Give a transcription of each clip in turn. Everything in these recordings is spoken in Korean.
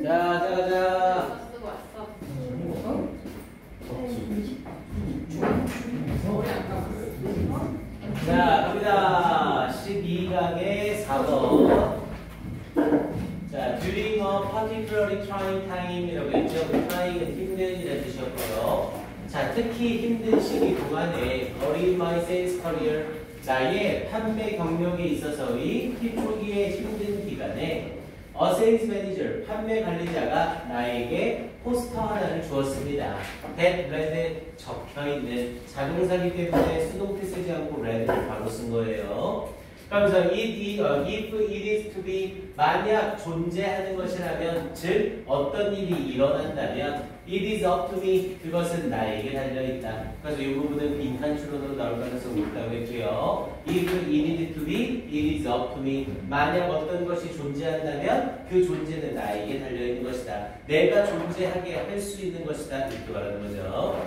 자. 쓰고 왔어. 자, 갑니다. 12강의 4번. 자, during a particularly trying time이라고 했죠. trying은 힘든이라는 뜻이었고요. 자, 특히 힘든 시기 동안에 early in my sales career, 나의 판매 경력에 있어서의 초기의 힘든 기간에 a sales manager, 판매 관리자가 나에게 포스터 하나를 주었습니다. that read, 적혀있는 자동사기 때문에 수동태 쓰지 않고 read를 바로 쓴 거예요. 그러면서 if it is to be, 만약 존재하는 것이라면, 즉 어떤 일이 일어난다면 it is up to me, 그것은 나에게 달려있다. 그래서 이 부분은 빈칸 추론으로 나올 가능성이 있다고 했고요. if it is to be, it is up to me. 만약 어떤 것이 존재한다면 그 존재는 나에게 달려있는 것이다. 내가 존재하게 할 수 있는 것이다. 이렇게 말하는 거죠.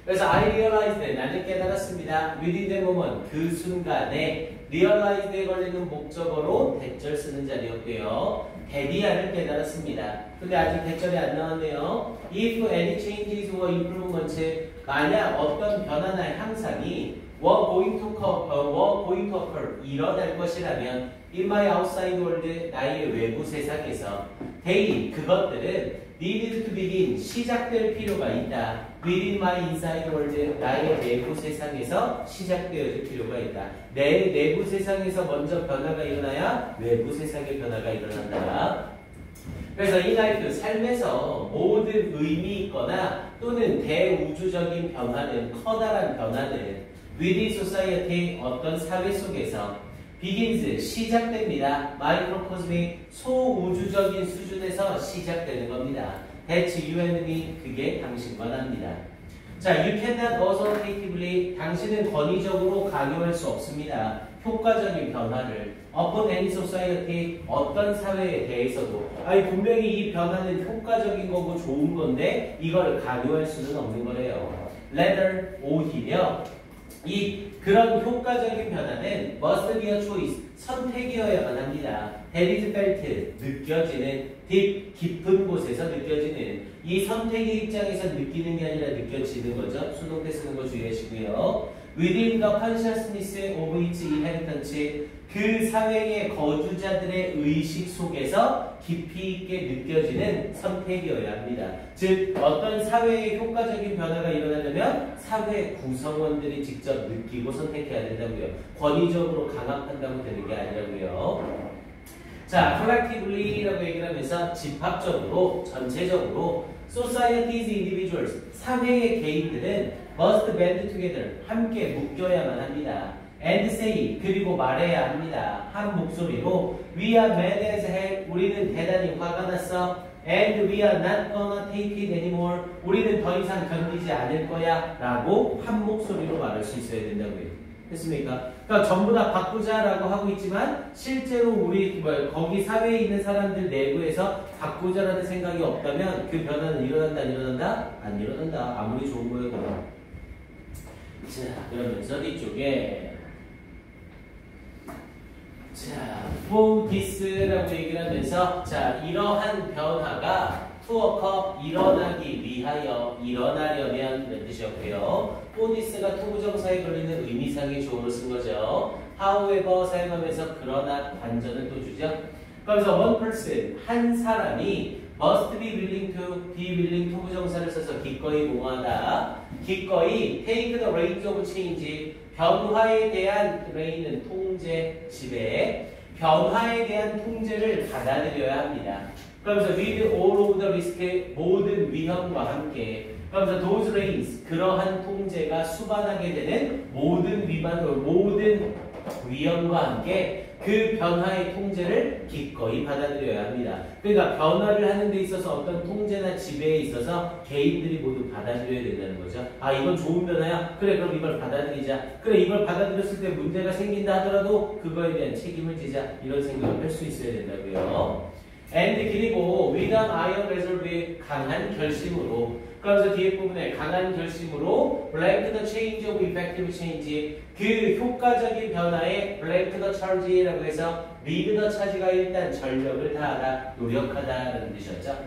그래서 I realized, 나는 깨달았습니다. within the moment, 그 순간에 realize에 걸리는 목적어로 대절 쓰는 자리였고요. 대디아를 깨달았습니다. 근데 아직 대절이 안 나왔네요. If any changes or improvements, 만약 어떤 변화나 향상이 were going to occur, 일어날 것이라면 in my outside world, 나의 외부 세상에서 they, 그것들은 needed to begin, 시작될 필요가 있다. within my inside world, 나의 내부 세상에서 시작되어질 필요가 있다. 내 내부 세상에서 먼저 변화가 일어나야 외부 세상의 변화가 일어난다. 그래서 이 라이프, 삶에서 모든 의미 있거나 또는 대우주적인 변화는, 커다란 변화는 within society, 어떤 사회 속에서 begins, 시작됩니다. 마이크로코스믹, 소우주적인 수준에서 시작되는 겁니다. That's you and me, 그게 당신과 나입니다. 자, you cannot authoritatively, 당신은 권위적으로 강요할 수 없습니다. 효과적인 변화를 upon any society, 어떤 사회에 대해서도. 아니, 분명히 이 변화는 효과적인 거고 좋은 건데 이걸 강요할 수는 없는 거래요. Rather, 오히려 그런 효과적인 변화는 must be a choice, 선택이어야만 합니다. That is felt, 느껴지는, deep, 깊은 곳에서 느껴지는, 이 선택의 입장에서 느끼는 게 아니라 느껴지는 거죠. 수동태 쓰는 거 주의하시고요. Within the consciousness of its inhabitants, 그 사회의 거주자들의 의식 속에서 깊이 있게 느껴지는 선택이어야 합니다. 즉, 어떤 사회의 효과적인 변화가 일어나려면 사회 구성원들이 직접 느끼고 선택해야 된다고요. 권위적으로 강압한다고 되는 게 아니라고요. 자, collectively라고 얘기를 하면서 집합적으로, 전체적으로 society's individuals, 사회의 개인들은 must band together, 함께 묶여야만 합니다. and say, 그리고 말해야 합니다. 한 목소리로 we are mad as hell, 우리는 대단히 화가 났어. and we are not gonna take it anymore, 우리는 더 이상 견디지 않을 거야 라고 한 목소리로 말할 수 있어야 된다고요. 됐습니까? 그러니까 전부 다 바꾸자라고 하고 있지만 실제로 우리 거기 사회에 있는 사람들 내부에서 바꾸자라는 생각이 없다면 그 변화는 일어난다, 안 일어난다? 안 일어난다. 아무리 좋은 거예요. 그럼. 자, 그러면서 뒤쪽에 자, for this라고 얘기를 하면서 자, 이러한 변화가 to occur, 일어나기 위하여, 일어나려면 이런 뜻이었고요. for this가 to 부정사에 걸리는 의미상의 조어로 쓴 거죠. however 사용하면서 그러나 반전을 또 주죠. 그래서 one person, 한 사람이 must be willing to 부정사를 써서 기꺼이 공하다. 기꺼이 take the reins of change, 변화에 대한 reign은 통제, 지배, 변화에 대한 통제를 받아들여야 합니다. 그러면서 with all of the risk, 모든 위험과 함께, 그러면서 those reins, 그러한 통제가 수반하게 되는 모든 위험과 함께 그 변화의 통제를 기꺼이 받아들여야 합니다. 그러니까 변화를 하는 데 있어서 어떤 통제나 지배에 있어서 개인들이 모두 받아들여야 된다는 거죠. 아, 이건 좋은 변화야? 그래, 그럼 이걸 받아들이자. 그래, 이걸 받아들였을 때 문제가 생긴다 하더라도 그거에 대한 책임을 지자. 이런 생각을 할 수 있어야 된다고요. and 그리고 with an iron resolve, 강한 결심으로. 그러면서 뒤에 부분에 강한 결심으로 blank the change of effective change, 그 효과적인 변화에 blank the charge라고 해서 리드더 차지가 일단 전력을 다하다, 노력하다라는 뜻이었죠.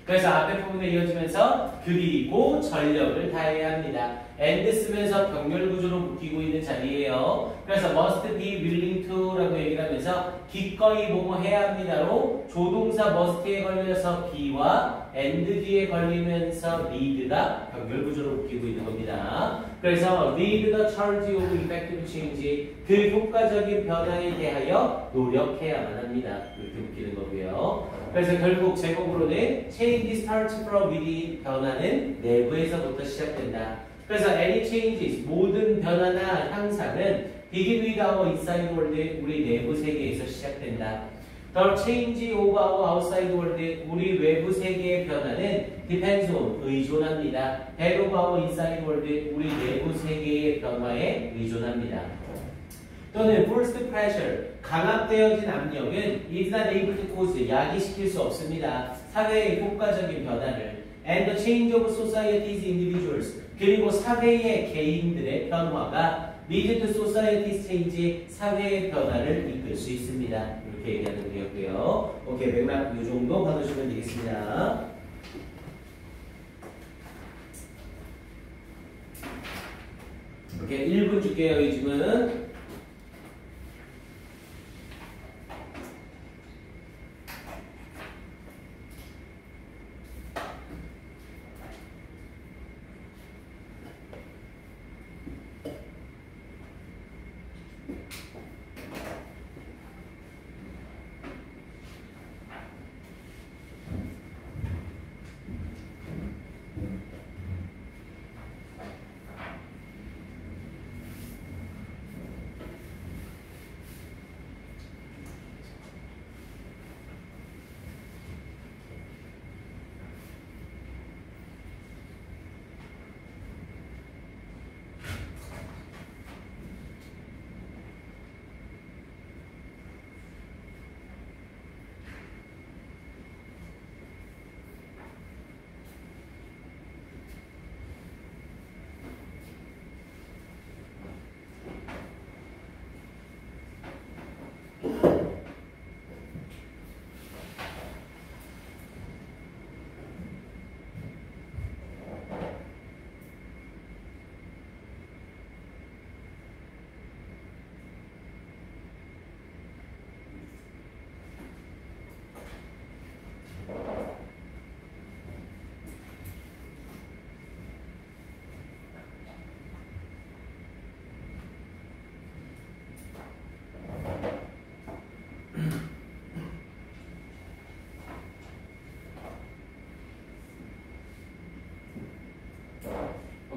그래서 앞에 부분에 이어지면서 그리고 전력을 다해야 합니다. and 쓰면서 병렬 구조로 묶이고 있는 자리예요. 그래서 must be willing to라고 얘기를 하면서 기꺼이 뭐뭐 해야 합니다로 조동사 must에 걸려서 be와 and 뒤에 걸리면서 lead가 병렬 구조로 묶이고 있는 겁니다. 그래서 lead the charge of effective change, 그 효과적인 변화에 대하여 노력해야만 합니다. 이렇게 묶이는 거고요. 그래서 결국 제목으로는 change starts from within, 변화는 내부에서부터 시작된다. 그래서 any changes, 모든 변화나 향상은 begin with our inside world, 우리 내부 세계에서 시작된다. The change of our outside world, 우리 외부 세계의 변화는 depends on, 의존합니다. that of our inside world, 우리 내부 세계의 변화에 의존합니다. 또는 first pressure, 강압되어진 압력은 is not able to cause, 야기시킬 수 없습니다. 사회의 효과적인 변화를. And the change of society's individuals, 그리고 사회의 개인들의 변화가 lead to society's change, 사회의 변화를 이끌 수 있습니다. 이렇게 얘기하는 거였고요. 오케이, 맥락 이 정도 받으시면 되겠습니다. 오케이, 1분 줄게요, 이 집은.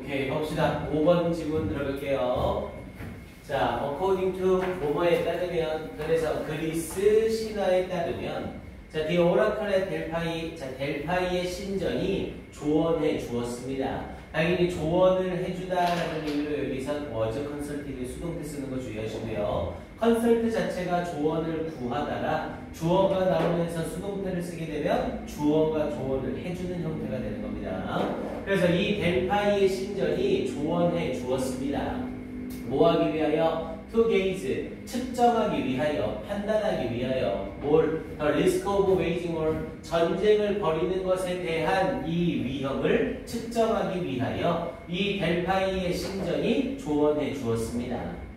오케이, 봅시다. 5번 지문 들어갈게요. 자, according to 뭐뭐에 따르면, 그래서 그리스 신화에 따르면, 자, the oracle의 델파이, 자, 델파이의 신전이 조언해 주었습니다. 당연히 조언을 해주다라는 의미로 여기서 was consulted, 수동태 쓰는 거 주의하시고요. 컨설트 자체가 조언을 구하다가 주어가 나오면서 수동태를 쓰게 되면 주어가 조언을 해주는 형태가 되는 겁니다. 그래서 이 델파이의 신전이 조언해 주었습니다. 뭐 하기 위하여? To gauge, 측정하기 위하여, 판단하기 위하여, 뭘? The risk of waging war, 전쟁을 벌이는 것에 대한 이 위험을 측정하기 위하여 이 델파이의 신전이 조언해 주었습니다.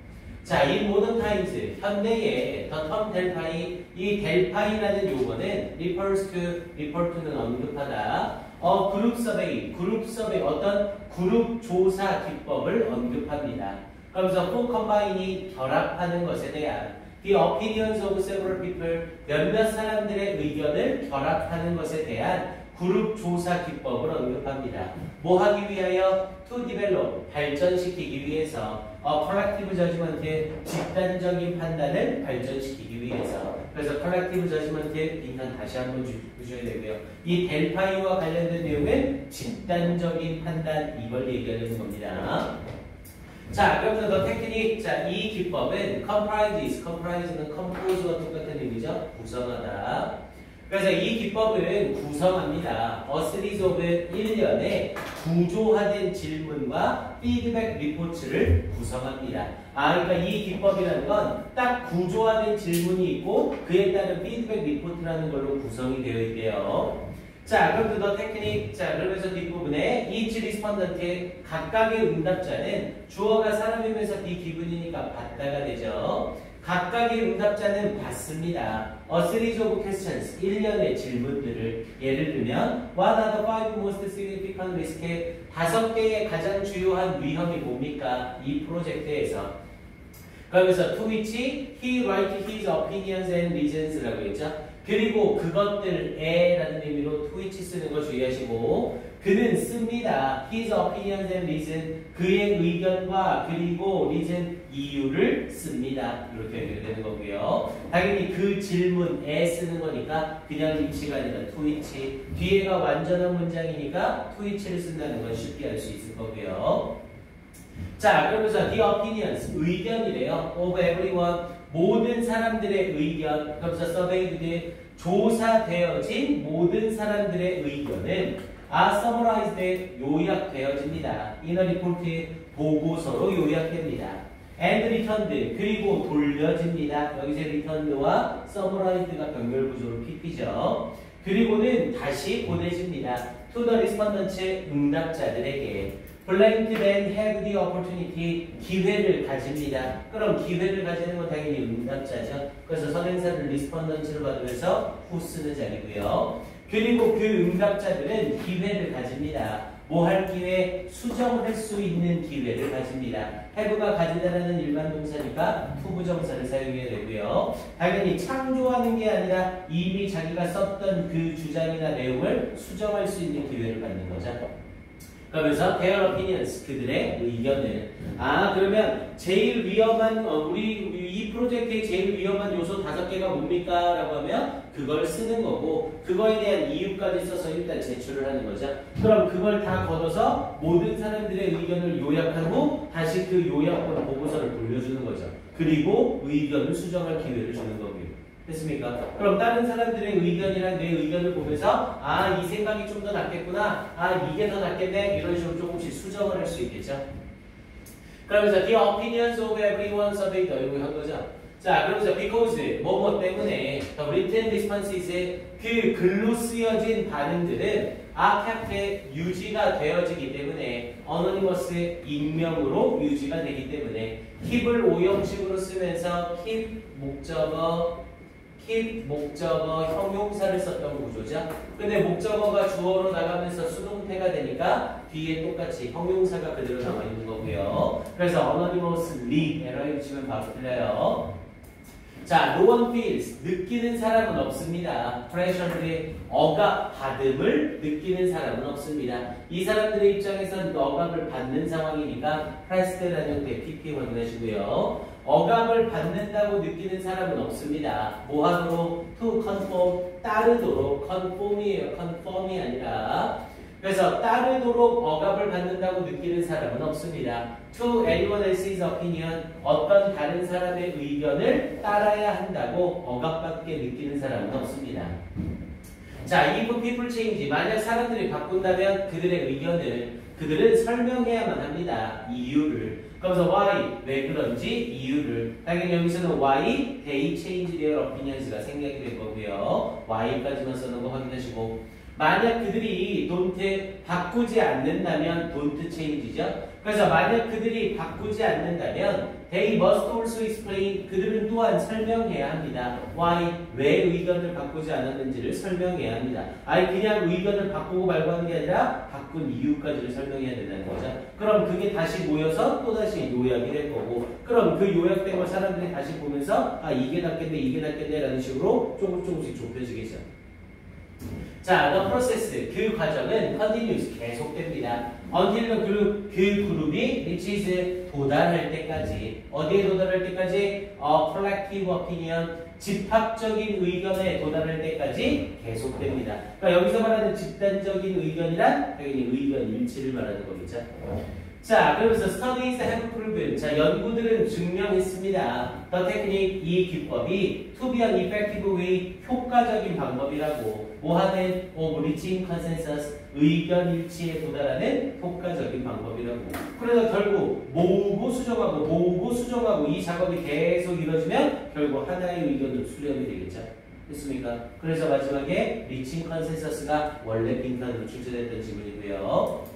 자, 이 모든 타임즈, 현대의 the term 델파이, 이 델파이라는 용어는 refers to는 언급하다. 그룹 서베이, 어떤 그룹 조사 기법을 언급합니다. 그러면서 for combine이 결합하는 것에 대한 the opinions of several people, 몇몇 사람들의 의견을 결합하는 것에 대한 그룹 조사 기법을 언급합니다. 뭐 하기 위하여? To develop, 발전시키기 위해서. collective judgment, 집단적인 판단을 발전시키기 위해서. 그래서 collective judgment 인간 다시 한번 보셔야 되고요. 이 델파이와 관련된 내용은 집단적인 판단, 이걸 얘기하는 겁니다. 자, 그러면 더 테크닉. 자, 이 기법은 comprise는 compose와 똑같은 의미죠. 구성하다. 그래서 이 기법은 구성합니다. A series of 1년의 구조화된 질문과 피드백 리포트를 구성합니다. 그러니까 이 기법이라는 건 딱 구조화된 질문이 있고 그에 따른 피드백 리포트라는 걸로 구성이 되어 있대요. 자, 그럼 더 테크닉. 자, 그러면서 뒷부분에 each respondent의 각각의 응답자는 주어가 사람이면서 네 기분이니까 받다가 되죠. 각각의 응답자는 받습니다. A series of questions, 1년의 질문들을 예를 들면 What are the 5 most significant risks? 5개의 가장 주요한 위험이 뭡니까? 이 프로젝트에서. 그러면서 to which he write his opinions and reasons라고 했죠. 그리고 그것들에 라는 의미로 to which 쓰는 거 주의하시고 그는 씁니다. His opinions and reason 그의 의견과 그리고 reason 이유를 씁니다. 이렇게 연결되는 거고요. 당연히 그 질문에 쓰는 거니까 그냥 위치가 아니라 to which 뒤에가 완전한 문장이니까 to which를 쓴다는 건 쉽게 알 수 있을 거고요. 자, 그러면서 the opinions 의견이래요. of everyone 모든 사람들의 의견. 그러면서 surveyed 조사되어진 모든 사람들의 의견은 are summarized 요약되어집니다. in a report 보고서로 요약됩니다. and returned 그리고 돌려집니다. 여기서 returned와 summarized가 병렬구조로 PP죠. 그리고는 다시 보내집니다. to the respondents 응답자들에게. blank then have the opportunity 기회를 가집니다. 그럼 기회를 가지는 건 당연히 응답자죠. 그래서 선행사를 respondent를 받으면서 who 쓰는 자리고요. 그리고 그 응답자들은 기회를 가집니다. 뭐 할 기회? 수정할 수 있는 기회를 가집니다. have가 가진다라는 일반 동사니까 to 부정사를 사용해야 되고요. 당연히 창조하는 게 아니라 이미 자기가 썼던 그 주장이나 내용을 수정할 수 있는 기회를 갖는 거죠. 그러면서 their opinions 그들의 의견을 그러면 제일 위험한 우리 이 프로젝트의 제일 위험한 요소 5개가 뭡니까? 라고 하면 그걸 쓰는 거고 그거에 대한 이유까지 써서 일단 제출을 하는 거죠. 그럼 그걸 다 걷어서 모든 사람들의 의견을 요약한 후 다시 그 요약본 보고서를 돌려주는 거죠. 그리고 의견을 수정할 기회를 주는 거고요. 됐습니까? 그럼 다른 사람들의 의견이랑 내 의견을 보면서 이 생각이 좀 더 낫겠구나. 이게 더 낫겠네. 이런 식으로 조금씩 수정을 할 수 있겠죠. 그러면서 the opinions of everyone surveyed 이거 한 거죠. 자, 그러면서 because 뭐뭐 때문에 the written responses 그 글로 쓰여진 반응들은 are kept 유지가 되어지기 때문에 anonymous 익명으로 유지가 되기 때문에 keep을 오형식으로 쓰면서 keep 목적어 형용사를 썼던 구조죠. 근데 목적어가 주어로 나가면서 수동태가 되니까 뒤에 똑같이 형용사가 그대로 나와 있는 거고요. 그래서 anonymously 에러에 붙이면 바로 틀려요. 자, no one feels 느끼는 사람은 없습니다. pressured 억압받음을 느끼는 사람은 없습니다. 이 사람들의 입장에서는 억압을 받는 상황이니까 pressed라는 형태 PP 확인하시고요. 억압을 받는다고 느끼는 사람은 없습니다. 뭐하도록? to conform 따르도록 conform이에요. conform이 아니라 그래서 따르도록 억압을 받는다고 느끼는 사람은 없습니다. to anyone else's opinion 어떤 다른 사람의 의견을 따라야 한다고 억압받게 느끼는 사람은 없습니다. 자, if people change 만약 사람들이 바꾼다면 그들은 설명해야만 합니다. 이유를. 그래서 why 왜 그런지 이유를. 당연히 여기서는 why they change their opinions가 생략이 될 거고요. why까지만 쓰는 거 확인하시고 만약 그들이 don't 바꾸지 않는다면 don't change죠. 그래서 만약 그들이 바꾸지 않는다면 they must also explain 그들은 또한 설명해야 합니다. why 왜 의견을 바꾸지 않았는지를 설명해야 합니다. 그냥 의견을 바꾸고 말고 하는 게 아니라 바꾼 이유까지를 설명해야 된다는 거죠. 그럼 그게 다시 모여서 또 다시 요약이 될 거고 그럼 그 요약된 걸 사람들이 다시 보면서 이게 낫겠네 라는 식으로 조금씩 좁혀지겠죠. 자, the process 그 과정은 continues 계속됩니다. until 그 그룹이 reaches 도달할 때까지 어디에 도달할 때까지? collective opinion 집합적인 의견에 도달할 때까지 계속됩니다. 그러니까 여기서 말하는 집단적인 의견이란 당연히 의견 일치를 말하는 거겠죠. 자, 그러면서 studies have proven. 자, 연구들은 증명했습니다. The technique, 이 기법이 to be an effective way, 효과적인 방법이라고. 뭐 하는? of reaching consensus, 의견 일치에 도달하는 효과적인 방법이라고. 그래서 결국 모으고 수정하고 이 작업이 계속 이루어지면 결국 하나의 의견으로 수렴이 되겠죠. 됐습니까? 그래서 마지막에 reaching consensus가 원래 빈칸으로 출제됐던 지문이고요.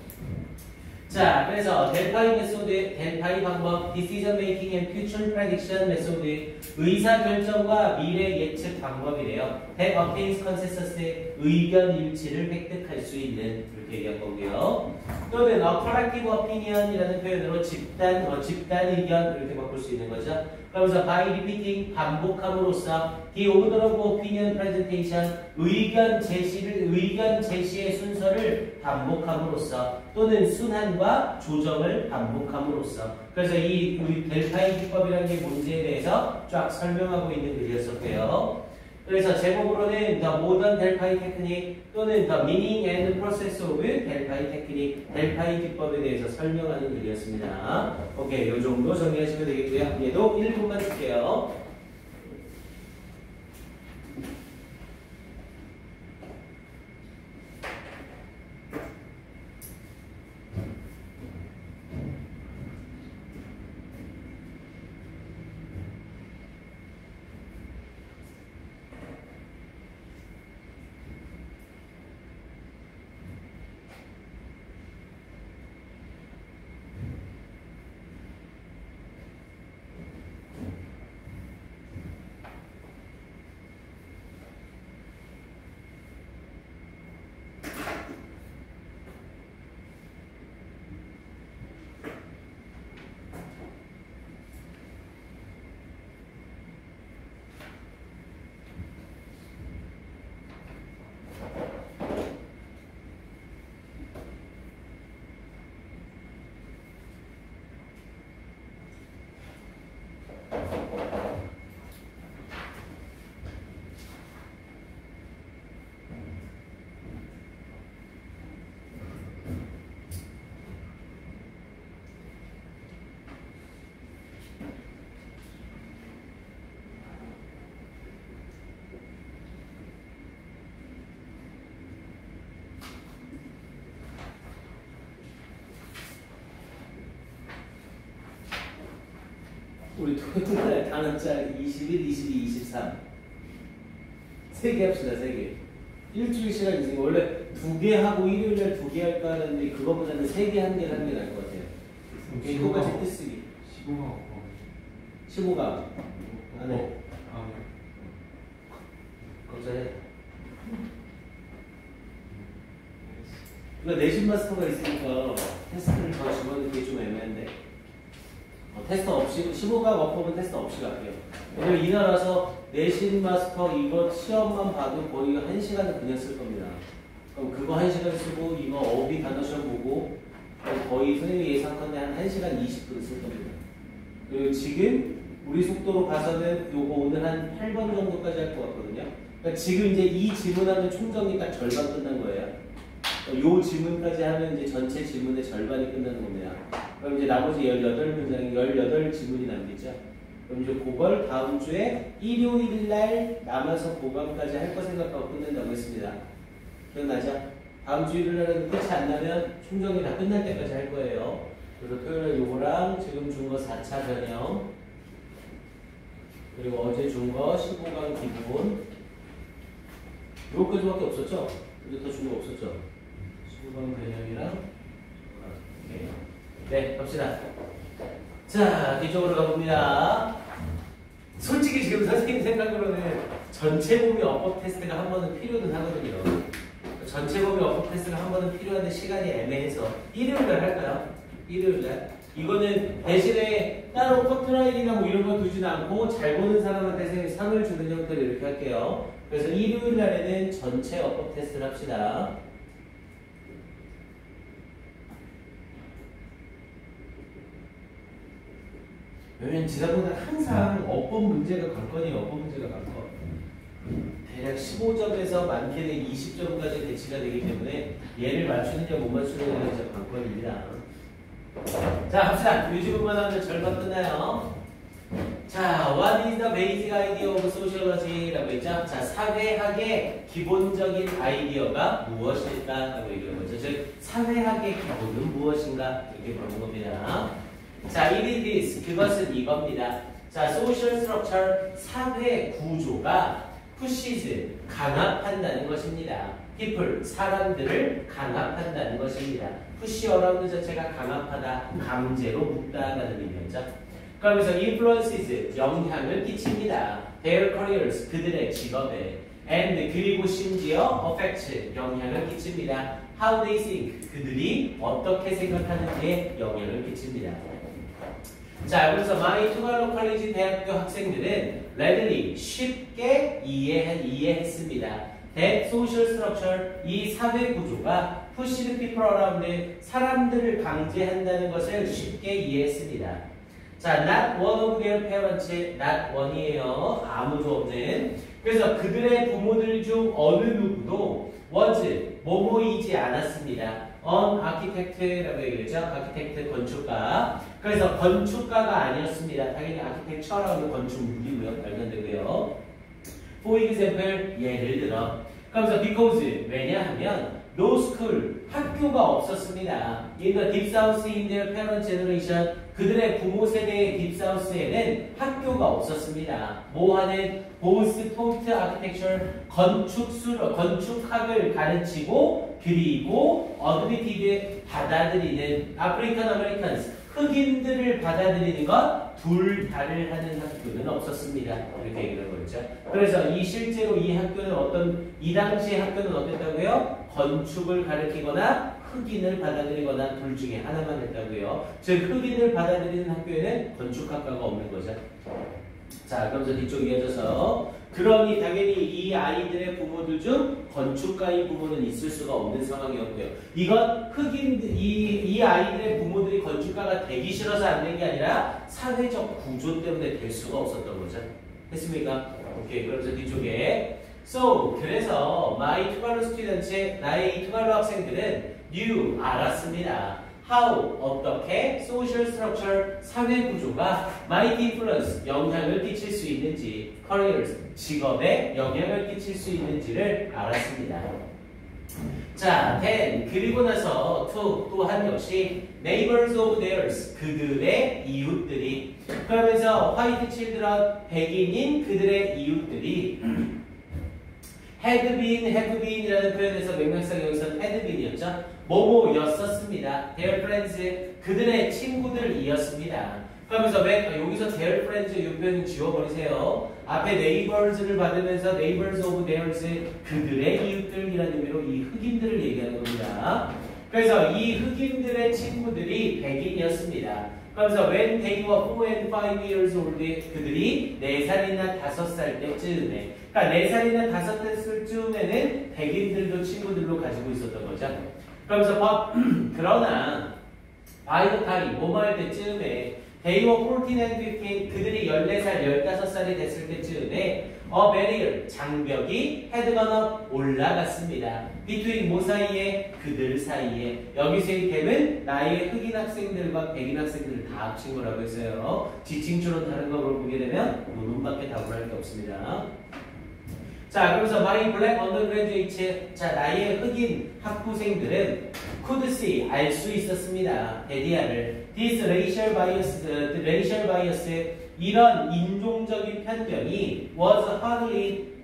자, 그래서 델파이 메소드, 델파이 방법, decision making and future prediction 메소드, 의사 결정과 미래 예측 방법이래요. that obtains consensus, 의견 일치를 획득할 수 있는 이렇게 얘기한 거고요. 또는 a collective opinion이라는 표현으로 집단 의견 이렇게 바꿀 수 있는 거죠. 그러면서 by repeating 반복함으로써 the order of opinion presentation 의견 제시의 순서를 반복함으로써 또는 순환과 조정을 반복함으로써 그래서 이 델파이 기법이라는 게 문제에 대해서 쫙 설명하고 있는 글이었었고요. 그래서 제목으로는 The Modern Delphi Technique 또는 The Meaning and Process of Delphi Technique, 델파이 기법에 대해서 설명하는 글이었습니다. 오케이, 요 정도 정리하시면 되겠고요. 얘도 1분만 줄게요. 우리 토요일날 단원짜리 21, 22, 23 3개 합시다. 3개 일주일 시간 있으니까 원래 2개 하고 일요일날 2개 할까 하는데 그거보다는 3개 한 개를 하는 게 나을 것 같아요. 이거까지 떼쓰기 15강 안 해. 걱정해. 이거 내신 마스터가 있으니까 테스트를 더 집어넣는 게 좀 애매한데 테스트 없이 15강 워크업은 테스트 없이 갈게요. 왜냐면 이날와서 내신 마스터 이거 시험만 봐도 거의 1시간은 그냥 쓸 겁니다. 그럼 그거 1시간 쓰고 이거 어휘 단어 시험 보고 거의 선생님이 예상컨대 한 1시간 20분 쓸 겁니다. 그리고 지금 우리 속도로 봐서는 요거 오늘 한 8번 정도까지 할 것 같거든요. 그러니까 지금 이제 이 질문하면 총정리 딱 절반 끝난 거예요. 요 질문까지 하면 이제 전체 질문의 절반이 끝나는 겁니다. 그럼 이제 나머지 18문장이 18질문이 남겠죠. 그럼 이제 그걸 다음 주에 일요일 날 남아서 보강까지 할 거 생각하고 끝낸다고 했습니다. 기억나죠? 다음 주 일요일 날은 끝이 안 나면 총정리 다 끝날 때까지 할 거예요. 그래서 토요일에 요거랑 지금 준 거 4차 전형 그리고 어제 준 거 15강 기본 요거까지밖에 없었죠? 이제 더 준 거 없었죠? 15강 전형이랑 네, 갑시다. 자, 뒤쪽으로 가봅니다. 솔직히 지금 선생님 생각으로는 전체 범위 어법 테스트가 한 번은 필요는 하거든요. 전체 범위 어법 테스트가 한 번은 필요한데 시간이 애매해서 일요일날 할까요? 일요일날. 이거는 대신에 따로 커트라인이나 뭐 이런 거 두지는 않고 잘 보는 사람한테 상을 주는 형태로 이렇게 할게요. 그래서 일요일날에는 전체 어법 테스트를 합시다. 왜냐면 지난번에 항상 어법 문제가 관건이 어법 문제가 관건. 대략 15점에서 많게는 20점까지 배치가 되기 때문에 얘를 맞추느냐 못 맞추느냐가 진짜 관건입니다. 자, 갑시다. 유지분만 하면 절반 끝나요. 자, what is the basic idea of sociology? 라고 했죠. 자, 사회학의 기본적인 아이디어가 무엇일까? 라고 얘기하는 거죠. 즉, 사회학의 기본은 무엇인가? 이렇게 보는 겁니다. 자, it is this. 그것은 이겁니다. 자, social structure, 사회 구조가 pushes, 강압한다는 것입니다. people, 사람들을 강압한다는 것입니다. push around 자체가 강압하다, 강제로 묶다라는 의미였죠. 그러면서 influences, 영향을 끼칩니다. their careers, 그들의 직업에. and, 그리고 심지어 affects, 영향을 끼칩니다. how they think, 그들이 어떻게 생각하는지에 영향을 끼칩니다. 자, 그래서 많이 투갈로 컬리지 대학교 학생들은 readily, 쉽게 이해했습니다. that social structure, 이 사회 구조가 pushed people around, 사람들을 강제한다는 것을 쉽게 이해했습니다. 자, not one of their parents, not one이에요. 아무도 없는. 그래서 그들의 부모들 중 어느 누구도 was, 뭐뭐이지 않았습니다. an architect라고 얘기했죠. architect, 건축가. 그래서 건축가가 아니었습니다. 당연히 architecture라고 하면 건축물이고요. 말도 안 되고요. For example, 예를 들어. 그러면서 because, 왜냐하면 no school, 학교가 없었습니다. In the deep south in their parent generation, 그들의 부모 세대의 deep south에는 학교가 없었습니다. 뭐하는 both taught architecture, 건축학을 가르치고 그리고 admitted, 받아들이는 African Americans, 흑인들을 받아들이는 것 둘 다를 하는 학교는 없었습니다. 이렇게 얘기를 하고 있죠. 그래서 실제로 이 학교는 이 당시의 학교는 어땠다고요? 건축을 가르치거나 흑인을 받아들이거나 둘 중에 하나만 했다고요. 즉 흑인을 받아들이는 학교에는 건축학과가 없는 거죠. 자, 그러면서 뒤쪽 이어져서 그러니 당연히 이 아이들의 부모들 중 건축가인 부모는 있을 수가 없는 상황이었고요. 이건 이 아이들의 부모들이 건축가가 되기 싫어서 안 된 게 아니라 사회적 구조 때문에 될 수가 없었던 거죠. 했습니까? 오케이. 그러면서 뒤쪽에 So, 그래서 my 투갈로 스튜던트, 나의 투갈로 학생들은 knew, 알았습니다. How, 어떻게 social structure, 사회 구조가 might influence, 영향을 끼칠 수 있는지, careers, 직업에 영향을 끼칠 수 있는지를 알았습니다. 자, then, 그리고 나서 또한 역시 neighbors of theirs, 그들의 이웃들이. 그러면서 white children, 백인인 그들의 이웃들이 had been, have been이라는 표현에서 맥락상 여기서는 had been이었죠. 뭐뭐였었습니다. Their friends, 그들의 친구들이었습니다. 그러면서 여기서 their friends 이 표현은 지워버리세요. 앞에 neighbors를 받으면서 neighbors of theirs, 그들의 이웃들이라는 의미로 이 흑인들을 얘기하는 겁니다. 그래서 이 흑인들의 친구들이 백인이었습니다. 그러면서 when they were 4 and 5 years old, 그들이 4살이나 5살 때쯤에, 그러니까 4살이나 5살쯤에는 백인들도 친구들로 가지고 있었던 거죠. 그러면서 그러나 by the time, 뭐할 때쯤에 they were 14 and 15, 그들이 14살, 15살이 됐을 때쯤에 a barrier, 장벽이 had gone up, 올라갔습니다. between 뭐 사이에? 그들 사이에. 여기서의 템은 나의 흑인 학생들과 백인 학생들을 다 합친 거라고 했어요. 지칭처럼 다른 거로 보게 되면 논문밖에 답을 할 게 없습니다. 자, 그래서 my black undergraduate, 자, 나의 흑인 학부생들은 could see, 알 수 있었습니다. 데디아를. This racial bias, 이런 인종적인 편견이 was hardly,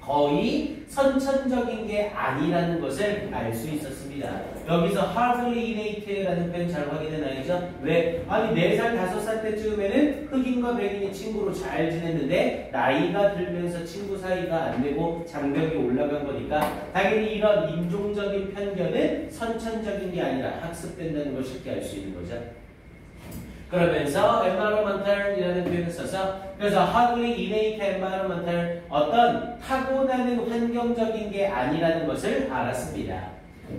거의 선천적인 게 아니라는 것을 알 수 있었습니다. 여기서 hardly innate라는 표현 잘 확인해놔야죠. 왜? 아니 4살, 5살 때쯤에는 흑인과 백인이 친구로 잘 지냈는데 나이가 들면서 친구 사이가 안 되고 장벽이 올라간 거니까 당연히 이런 인종적인 편견은 선천적인 게 아니라 학습된다는 걸 쉽게 알 수 있는 거죠. 그러면서 environmental이라는 표현을 써서 그래서 hardly innate environmental, 어떤 타고나는 환경적인 게 아니라는 것을 알았습니다.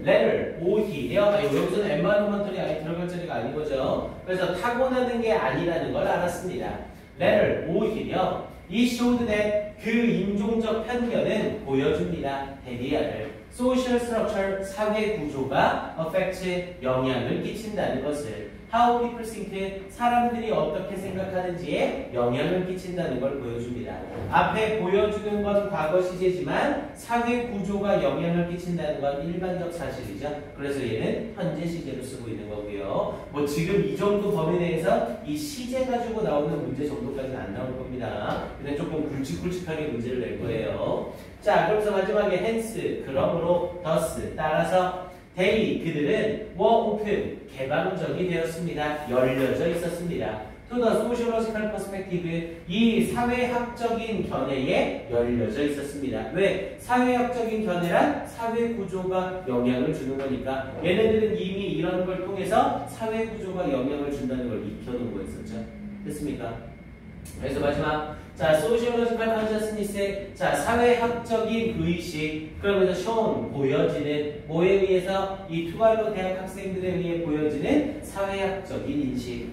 letter, 오히려 여기서는 environmental이 아예 들어갈 자리가 아닌 거죠. 그래서 타고나는 게 아니라는 걸 알았습니다. letter, 오히려 it showed that, 그 인종적 편견은 보여줍니다. 데디아를 social structure, 사회 구조가 affect, 영향을 끼친다는 것을 how people think, 사람들이 어떻게 생각하는지에 영향을 끼친다는 걸 보여줍니다. 앞에 보여주는 건 과거 시제지만 사회 구조가 영향을 끼친다는 건 일반적 사실이죠. 그래서 얘는 현재 시제로 쓰고 있는 거고요. 뭐 지금 이 정도 범위 내에서 이 시제 가지고 나오는 문제 정도까지는 안 나올 겁니다. 그냥 조금 굵직굵직하게 문제를 낼 거예요. 자, 그러면서 마지막에 hence, 그러므로, thus, 따라서 they, 그들은 were open, 개방적이 되었습니다. 열려져 있었습니다. to the sociological perspective, 이 사회학적인 견해에 열려져 있었습니다. 왜? 사회학적인 견해란 사회 구조가 영향을 주는 거니까 얘네들은 이미 이런 걸 통해서 사회 구조가 영향을 준다는 걸 익혀놓은 거였었죠. 됐습니까? 그래서 마지막 자, 소시올로지컬 컨셔스니스, 자, 사회학적인 의식, 그러면서 shown, 보여지는, 뭐에 의해서? 이 투발로 대학 학생들에 의해 보여지는 사회학적인 인식.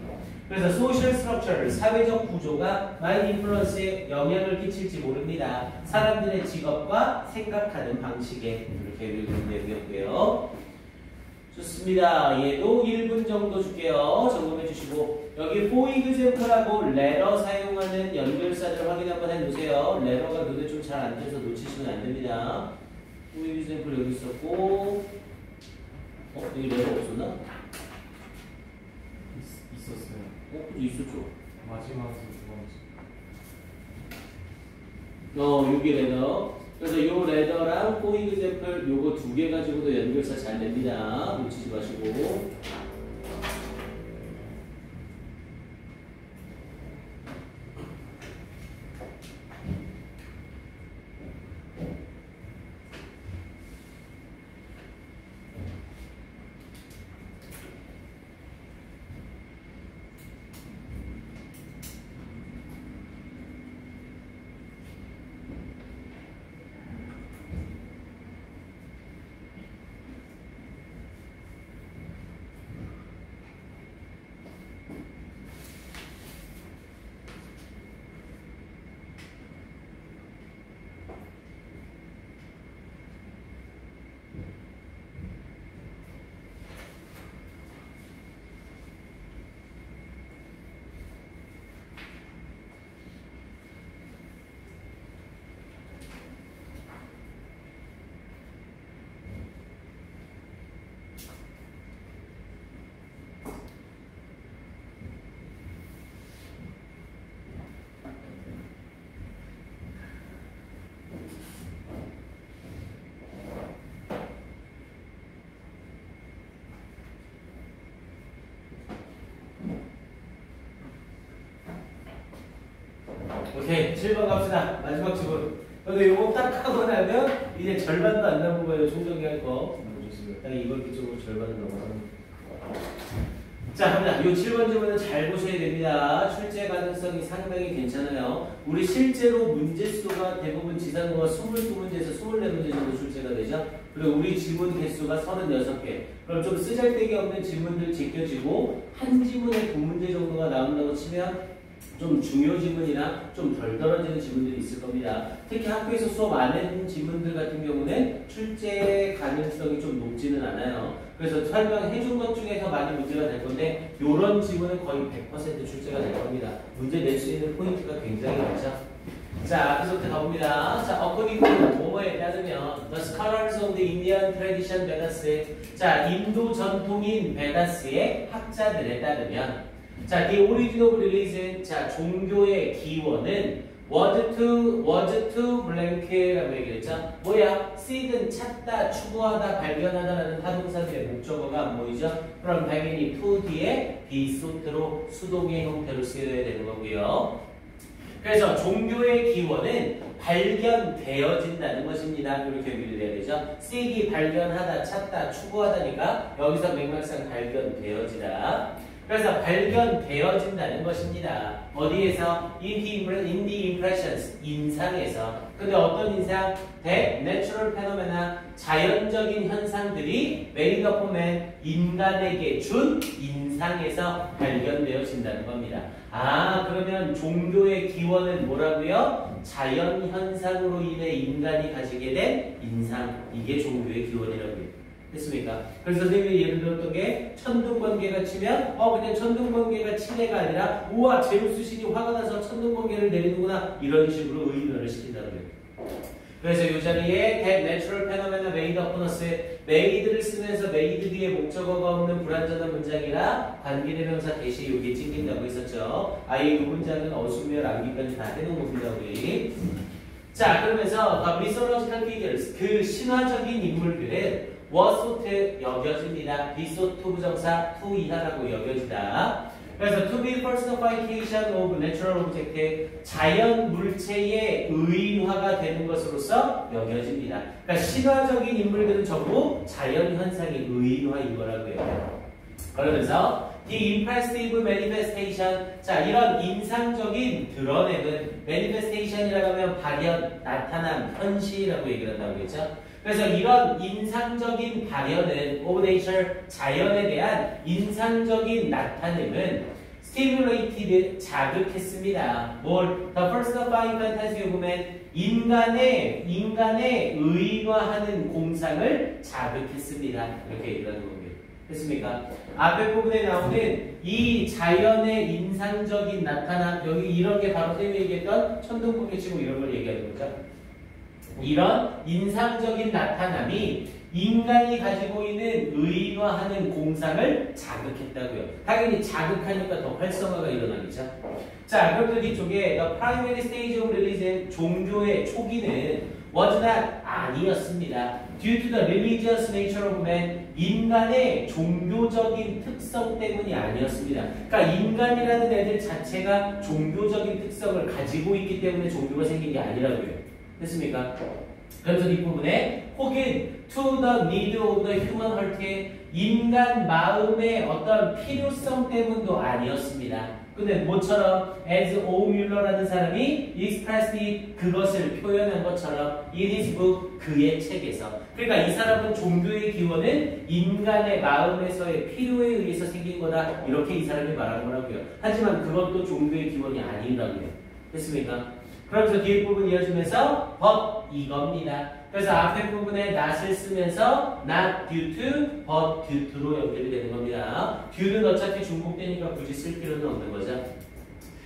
그래서 social structure, 사회적 구조가 mind influence에 영향을 끼칠지 모릅니다. 사람들의 직업과 생각하는 방식에 이렇게 읽는 내용이었고요. 좋습니다. 얘도 1분 정도 줄게요. 점검해 주시고 여기 for example하고 letter 사용하는 연결사들 확인 한번 해주세요. letter가 눈에 좀 잘 안 돼서 놓치시면 안 됩니다. for example 여기 있었고 여기 letter 없었나? 있었어요. 있었죠. 마지막에서 두 번째. 여기 letter. 그래서 요 레더랑 for example 요거 두 개 가지고도 연결사 잘 냅니다. 놓치지 마시고. 오케이, 7번 갑시다. 마지막 지분. 근데 요거 딱 하고 나면 이제 절반도 안 남은 거예요. 총정리할 거. 딱 이걸 기준으로 절반은 넘어가는. 자, 갑니다. 요 7번 지문은 잘 보셔야 됩니다. 출제 가능성이 상당히 괜찮아요. 우리 실제로 문제 수가 대부분 지상고가 22문제에서 24문제 정도 출제가 되죠. 그리고 우리 지문 개수가 36개. 그럼 좀 쓰잘데기 없는 지문들 제껴지고 한 지문에 9문제 정도가 나온다고 치면 좀 중요 지문이나 좀 덜 떨어지는 지문들이 있을 겁니다. 특히 학교에서 수업 안 하는 지문들 같은 경우는 출제 가능성이 좀 높지는 않아요. 그래서 설명해 준 것 중에서 많이 문제가 될 건데 이런 지문은 거의 100% 출제가 될 겁니다. 문제 낼 수 있는 포인트가 굉장히 많죠. 자, 계속부터 가봅니다. 자, according to 뭐뭐에 따르면 the scholars of the Indian tradition Vedas, 자, 인도 전통인 베다스의 학자들에 따르면 자, the origin of religion, 자, 종교의 기원은 was to blank라고 얘기했죠. 뭐야? seek은 찾다, 추구하다, 발견하다라는 타동사들의 목적어가 안 보이죠? 그럼 당연히 to 뒤에 be sought로 수동의 형태로 쓰여야 되는 거고요. 그래서 종교의 기원은 발견되어진다는 것입니다. 이렇게 얘기를 해야 되죠. seek이 발견하다, 찾다, 추구하다니까 여기서 맥락상 발견되어지다. 그래서 발견되어진다는 것입니다. 어디에서? in the impressions, 인상에서. 근데 어떤 인상? that natural phenomena, 자연적인 현상들이 made upon man, 인간에게 준 인상에서 발견되어진다는 겁니다. 아, 그러면 종교의 기원은 뭐라고요? 자연 현상으로 인해 인간이 가지게 된 인상. 이게 종교의 기원이라고요. 됐습니까? 그래서 선생님이 예를 들었던 게 천둥번개가 치면 그냥 천둥번개가 치네가 아니라 우와 제우스 신이 화가 나서 천둥번개를 내리는구나 이런 식으로 의미를 시킨다고요. 그래서 이 자리에 that natural phenomena made upon us, made를 쓰면서 made 뒤에 목적어가 없는 불완전한 문장이라 관계대명사 대시에 이게 찍힌다고 했었죠. 아예 이 문장은 어순별 암기까지 다 해놓은 겁니다. 우리. 자, 그러면서 mythological figures, 그 신화적인 인물들은 was 여겨집니다. be sought 부정사 to 이하라고 여겨지다. 그래서 to be personification of natural object, 자연 물체의 의인화가 되는 것으로서 여겨집니다. 그러니까 신화적인 인물들은 전부 자연 현상의 의인화인 거라고요. 그러면서 the impressive manifestation, 자 이런 인상적인 드러내는 manifestation이라고 하면 발현, 나타남, 현시라고 얘기를 한다고 했죠. 그래서 이런 인상적인 발현은 of nature, 자연에 대한 인상적인 나타냄은 stimulated, 자극했습니다. 뭘? The personifying fantasy of man, 인간의 의인화하는 공상을 자극했습니다. 이렇게 얘기하는 겁니다. 됐습니까? 앞에 부분에 나오는 이 자연의 인상적인 나타남, 여기 이런 게 바로 쌤이 얘기했던 천둥번개 치고 이런 걸 얘기하는 거죠. 이런 인상적인 나타남이 인간이 가지고 있는 의인화하는 공상을 자극했다고요. 당연히 자극하니까 더 활성화가 일어나겠죠. 자, 그럼 뒤쪽에 the primary stage of religion, 종교의 초기는 was not, 아니었습니다. due to the religious nature of man, 인간의 종교적인 특성 때문이 아니었습니다. 그러니까 인간이라는 애들 자체가 종교적인 특성을 가지고 있기 때문에 종교가 생긴 게 아니라고요. 됐습니까? 그래서 이 부분에 혹은 to the need of the human heart, 인간 마음의 어떤 필요성 때문도 아니었습니다. 근데 뭐처럼 as O. 뮬러라는 사람이 expressed it, 그것을 표현한 것처럼 in his book, 그의 책에서. 그러니까 이 사람은 종교의 기원은 인간의 마음에서의 필요에 의해서 생긴 거다, 이렇게 이 사람이 말한 거라고요. 하지만 그것도 종교의 기원이 아니라고요. 됐습니까? 그러면서 뒤에 부분 이어지면서 but 이겁니다. 그래서 앞에 부분에 not을 쓰면서 not due to, but due to로 연결이 되는 겁니다. due는 어차피 중복되니까 굳이 쓸 필요는 없는 거죠.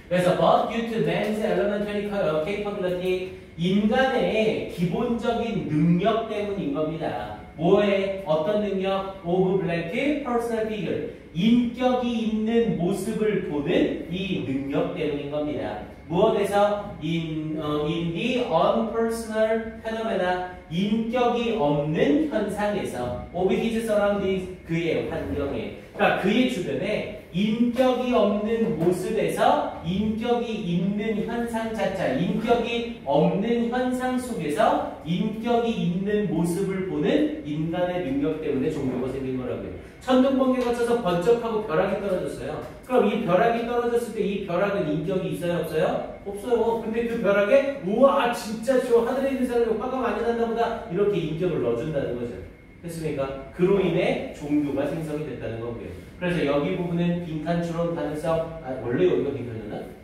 그래서 but due to man's elementary capability, 인간의 기본적인 능력 때문인 겁니다. 뭐에? 어떤 능력? of blank personal figure, 인격이 있는 모습을 보는 이 능력 때문인 겁니다. 무엇에서? in the unpersonal phenomena, 인격이 없는 현상에서 of his surroundings, 그의 환경에. 그러니까 그의 주변에 인격이 없는 모습에서 인격이 있는 현상 자체, 인격이 없는 현상 속에서 인격이 있는 모습을 보는 인간의 능력 때문에 종교가 생긴 거라고요. 천둥번개 거쳐서 번쩍하고 벼락이 떨어졌어요. 그럼 이 벼락이 떨어졌을 때 이 벼락은 인격이 있어요? 없어요? 없어요. 근데 그 벼락에 우와 진짜 저 하늘에 있는 사람이 화가 많이 난다 보다, 이렇게 인격을 넣어준다는 거죠. 됐습니까? 그로 인해 종교가 생성이 됐다는 거고요. 그래서 여기 부분은 빈칸 추론 가능성, 원래 여기가 빈칸이었나?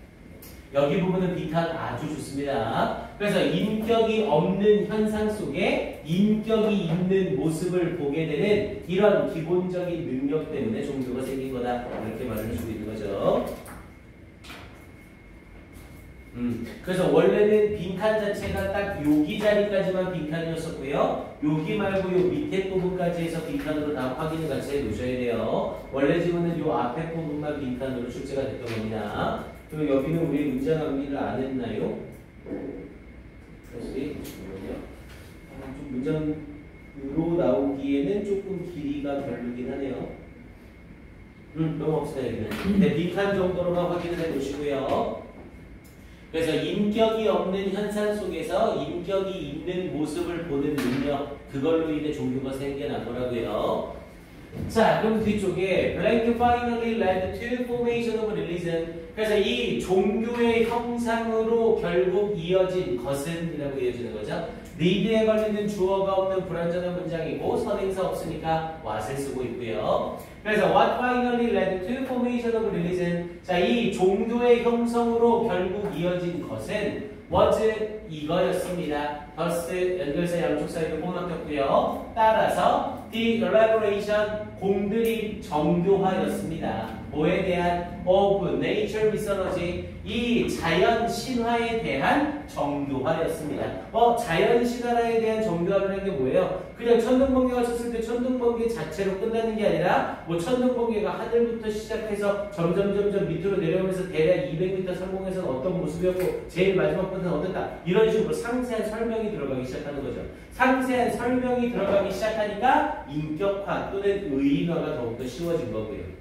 여기 부분은 빈칸 아주 좋습니다. 그래서 인격이 없는 현상 속에 인격이 있는 모습을 보게 되는 이런 기본적인 능력 때문에 종교가 생긴 거다, 이렇게 말을 할 수 있는 거죠. 그래서 원래는 빈칸 자체가 딱 여기 자리까지만 빈칸이었었고요. 여기 말고 요 밑에 부분까지 해서 빈칸으로 다 확인을 같이 해 놓으셔야 돼요. 원래 지금은 요 앞에 부분만 빈칸으로 출제가 됐던 겁니다. 그리고 여기는 우리 문장 암기를 안 했나요? 다시 좀 문장으로 나오기에는 조금 길이가 별로긴 하네요. 넘어갑시다. 여기는. 네, 빈칸 정도로만 확인을 해 놓으시고요. 그래서 인격이 없는 현상 속에서 인격이 있는 모습을 보는 능력, 그걸로 인해 종교가 생겨난 거라고요. 자, 그럼 뒤쪽에 blank finally led to formation of religion. 그래서 이 종교의 형상으로 결국 이어진 것은 이라고 이어지는 거죠. need에 걸리는 주어가 없는 불완전한 문장이고 선행사 없으니까 what을 쓰고 있고요. 그래서 what finally led to formation of religion. 자, 이 종교의 형성으로 결국 이어진 것은 was 이거였습니다. thus 연결사 양쪽 사이로 꼭 맡겼고요. 따라서 the elaboration 공들인 정교화였습니다. 뭐에 대한 of nature mythology 이 자연 신화에 대한 정교화였습니다. 자연 신화에 대한 정교화라는 게 뭐예요? 그냥 천둥번개가 쳤을 때 천둥번개 자체로 끝나는 게 아니라 뭐 천둥번개가 하늘부터 시작해서 점점 밑으로 내려오면서 대략 200m 성공해서는 어떤 모습이었고 제일 마지막 부분은 어땠다. 이런 식으로 상세한 설명이 들어가기 시작하는 거죠. 상세한 설명이 들어가기 시작하니까 인격화 또는 의인화가 더욱더 쉬워진 거고요.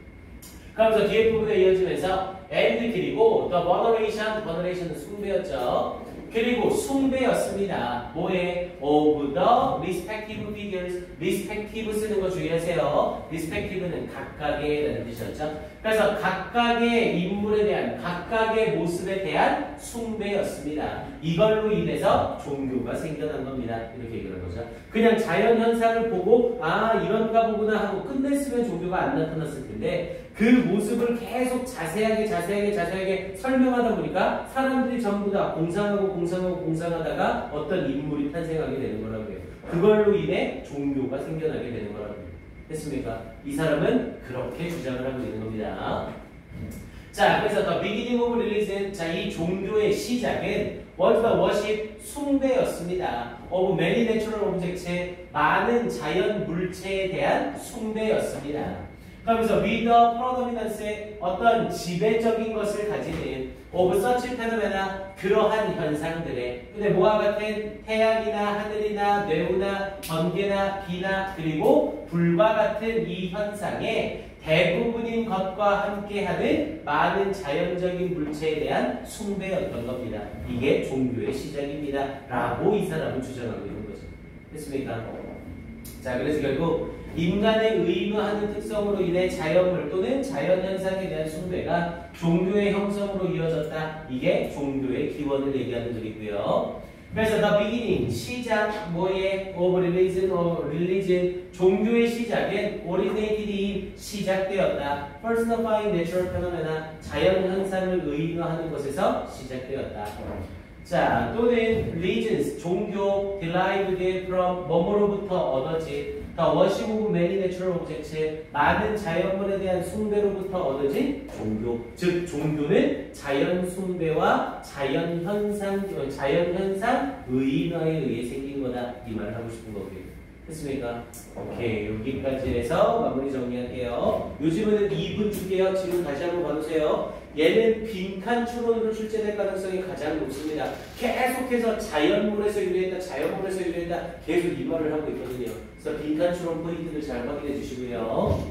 그러면서 뒤에 부분에 이어지면서 and 그리고 the veneration은 숭배였죠. 그리고 숭배였습니다. 뭐에? of the respective figures. respective 쓰는 거 주의하세요. respective는 각각의 라는 뜻이었죠. 그래서 각각의 인물에 대한 각각의 모습에 대한 숭배였습니다. 이걸로 인해서 종교가 생겨난 겁니다. 이렇게 얘기하는 거죠. 그냥 자연 현상을 보고 이런가 보구나 하고 끝냈으면 종교가 안 나타났을 텐데 그 모습을 계속 자세하게 설명하다 보니까 사람들이 전부 다 공상하다가 어떤 인물이 탄생하게 되는 거라고요. 그걸로 인해 종교가 생겨나게 되는 거라고요. 됐습니까? 이 사람은 그렇게 주장을 하고 있는 겁니다. 자, 그래서 the beginning of religion, 자, 이 종교의 시작은 was the worship, 숭배였습니다. of many natural objects, 많은 자연 물체에 대한 숭배였습니다. 그러면서 with the predominance, 어떤 지배적인 것을 가지는 of such phenomena, 그러한 현상들의 근데 뭐와 같은 태양이나 하늘이나 뇌우나 번개나 비나 그리고 불과 같은 이 현상에 대부분인 것과 함께하는 많은 자연적인 물체에 대한 숭배였던 겁니다. 이게 종교의 시작입니다. 라고 이 사람은 주장하고 있는 거죠. 됐습니까? 자, 그래서 결국 인간의 의무하는 특성으로 인해 자연물 또는 자연현상에 대한 숭배가 종교의 형성으로 이어졌다. 이게 종교의 기원을 얘기하는 글이고요. 그래서 the beginning, 시작, 뭐에? of religion, 종교의 시작은 originated in, 시작되었다. personifying natural phenomena, 자연현상을 의인화하는 것에서 시작되었다. 자, 또는 religions, 종교, derived from, 뭐뭐로부터 얻어진, the worship of many natural objects, 많은 자연물에 대한 숭배로부터 얻어진 종교. 즉, 종교는 자연 숭배와 자연 현상 의인화에 의해 생긴 거다. 이 말을 하고 싶은 거고요. 됐습니까? 오케이, 여기까지 해서 마무리 정리할게요. 요즘에는 2분 줄게요. 지금 다시 한번 봐주세요. 얘는 빈칸 추론으로 출제될 가능성이 가장 높습니다. 계속해서 자연물에서 유래했다 계속 이 말을 하고 있거든요. 그래서 빈칸 추론 포인트를 잘 확인해 주시고요.